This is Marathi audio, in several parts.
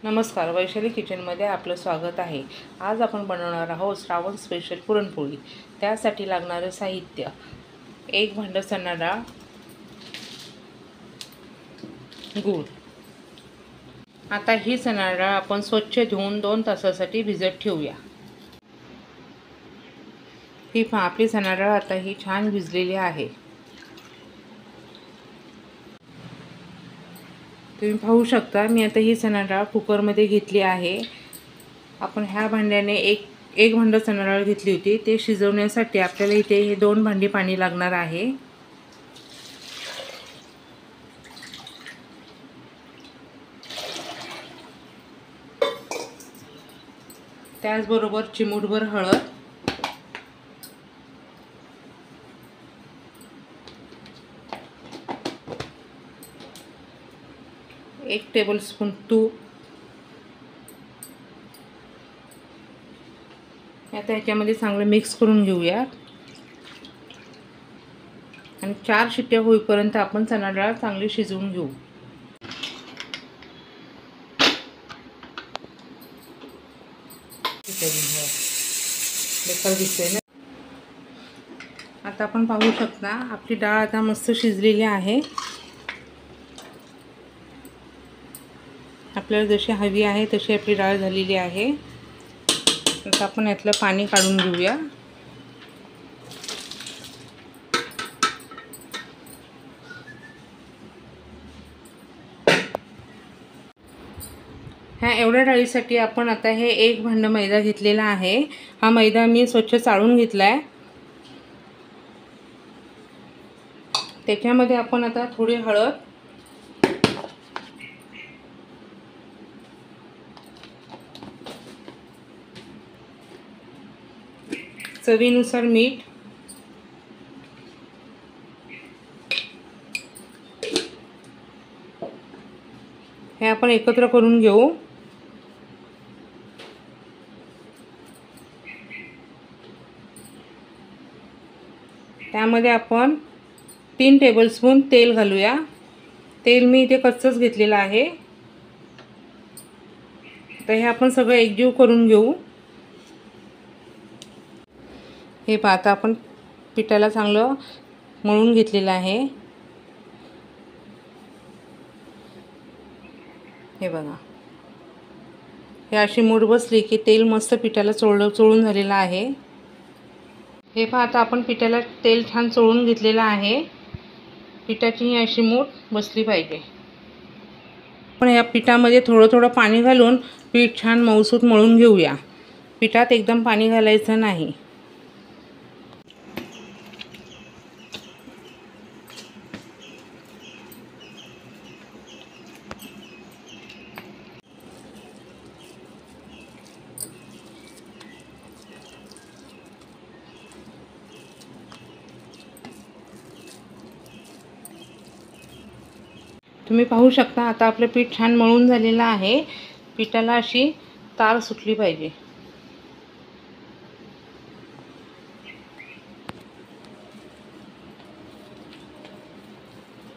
नमस्कार, वैशाली किचनमध्ये आपलं स्वागत आहे। आज आपण बनवणार आहोत श्रावण स्पेशल पुरणपोळी। त्यासाठी लागणारे साहित्य: एक भांड चणा डाळ, गूळ। आता ही चणा डाळ आपण स्वच्छ धुवून 2 तासासाठी भिजत ठेवूया। ही आपली चणा डाळ आता ही छान भिजलेली आहे। तुम्ही पाहू शकता, मी आता ही चणा डाळ कुकरमध्ये घेतली आहे। आपण ह्या भांड्याने एक भांड चणा डाळ घेतली होती। ते शिजवण्यासाठी आपल्याला इथे हे 2 भांडी पाणी लागणार आहे। त्याचबरोबर चिमूटभर हळद, 1 टेबलस्पून तूप। आता ह्याच्यामध्ये चांगलं मिक्स करून घेऊया आणि 4 शिट्ट्या होईपर्यंत आपण चणा डाळ चांगली शिजवून घेऊ। आता आपण पाहू शकता, आपली डाळ आता मस्त शिजलेली आहे। आपल्याला जशी हवी आहे तशी आपली डाळ झालेली आहे। आता आपण यातलं पाणी काढून घेऊया। ह्या एवढ्या डाळीसाठी आपण आता हे 1 भांड मैदा घेतलेला आहे। हा मैदा मी स्वच्छ चाळून घेतलाय। त्याच्यामध्ये आपण आता थोडी हळद, चवीनुसार मीठ, हे आपण एकत्र करून घेऊ। त्यामध्ये आपण 3 टेबलस्पून तेल घालूया। तेल मी इथे कच्चंच घेतलेलं आहे। तर हे आपण सगळं एकजीव करून घेऊ। हे पहा, आता आपण पिठाला चांगलं मळून घेतलेलं आहे। हे बघा, हे अशी मूठ बसली की तेल मस्त पिठाला चोळून झालेलं आहे। हे पहा, आता आपण पिठाला तेल छान चोळून घेतलेलं आहे। पिठाची ही अशी मूठ बसली पाहिजे। आपण या पिठामध्ये थोडं पाणी घालून पीठ छान मऊसूत मळून घेऊया। पिठात एकदम पाणी घालायचं नाही। तुम्ही पाहू शकता, आता आपलं पीठ छान मळून झालेलं आहे। पिठाला अशी तार सुटली पाहिजे।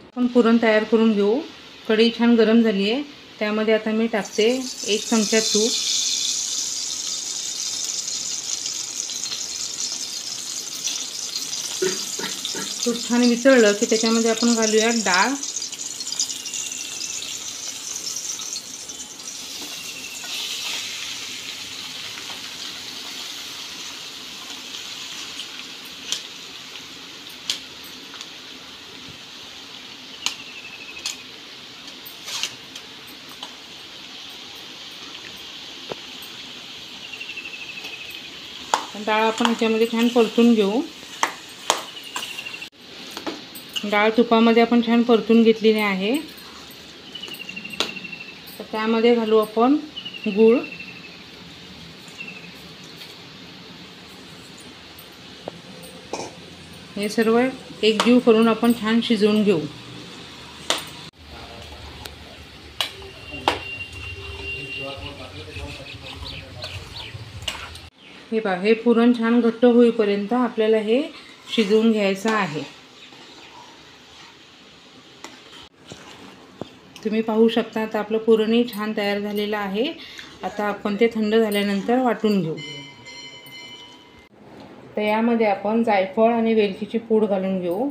आपण पुरण तयार करून घेऊ। कढई छान गरम झाली आहे। त्यामध्ये आता मी टाकते 1 चमचा तूप। तूप छान वितळलं की त्याच्यामध्ये आपण घालूया डाळ। डाळ आपण ह्याच्यामध्ये छान परतून घेऊ। डाळ तुपामध्ये आपण छान परतून घेतलेली आहे। तर त्यामध्ये घालू आपण गूळ, हे सर्व एकजीव करून आपण छान शिजवून घेऊ। हे पहा, हे पुरण छान घट्ट होईपर्यंत आपल्याला हे शिजवून घ्यायचं आहे। तुम्ही पाहू शकता आता आपलं पुरणही छान तयार झालेलं आहे. आता आपण ते थंड झाल्यानंतर वाटून घेऊ. तर यामध्ये आपण जायफळ आणि वेलचीची पूड घालून घेऊ.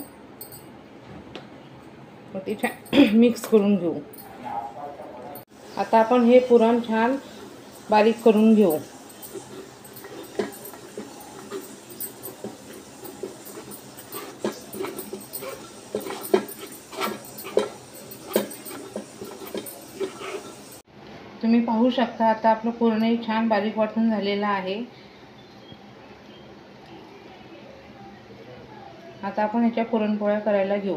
ते छान मिक्स करून घेऊ. आता आपण हे पुरण छान बारीक करून घेऊ. तुम्ही पाहू शकता आता आपलं पुरणही छान बारीक वाटून झालेलं आहे. आता आपण ह्याच्या पुरणपोळ्या करायला घेऊ.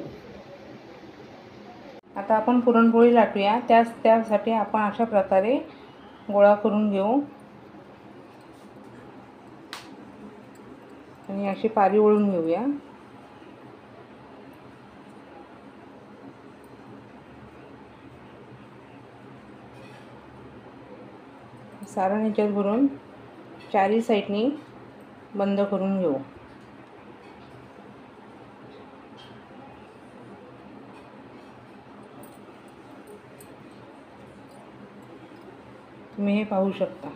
आता आपण पुरणपोळी लाटूया. त्यासाठी आपण अशा प्रकारे गोळा करून घेऊ आणि अशी पारी ओळून घेऊया. सारण ह्याच्यात भरून चारी साईडनी बंद करून घेऊ. तुम्ही हे पाहू शकता.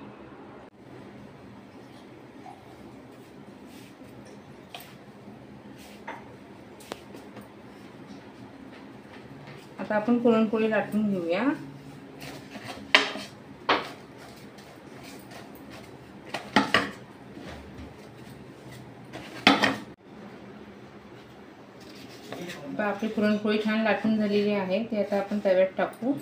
आता आपण पुरणपोळी लाटून घेऊया. आता आपली पुरणपोळी छान लाटून झालेली आहे. ती आता आपण तव्यात टाकू.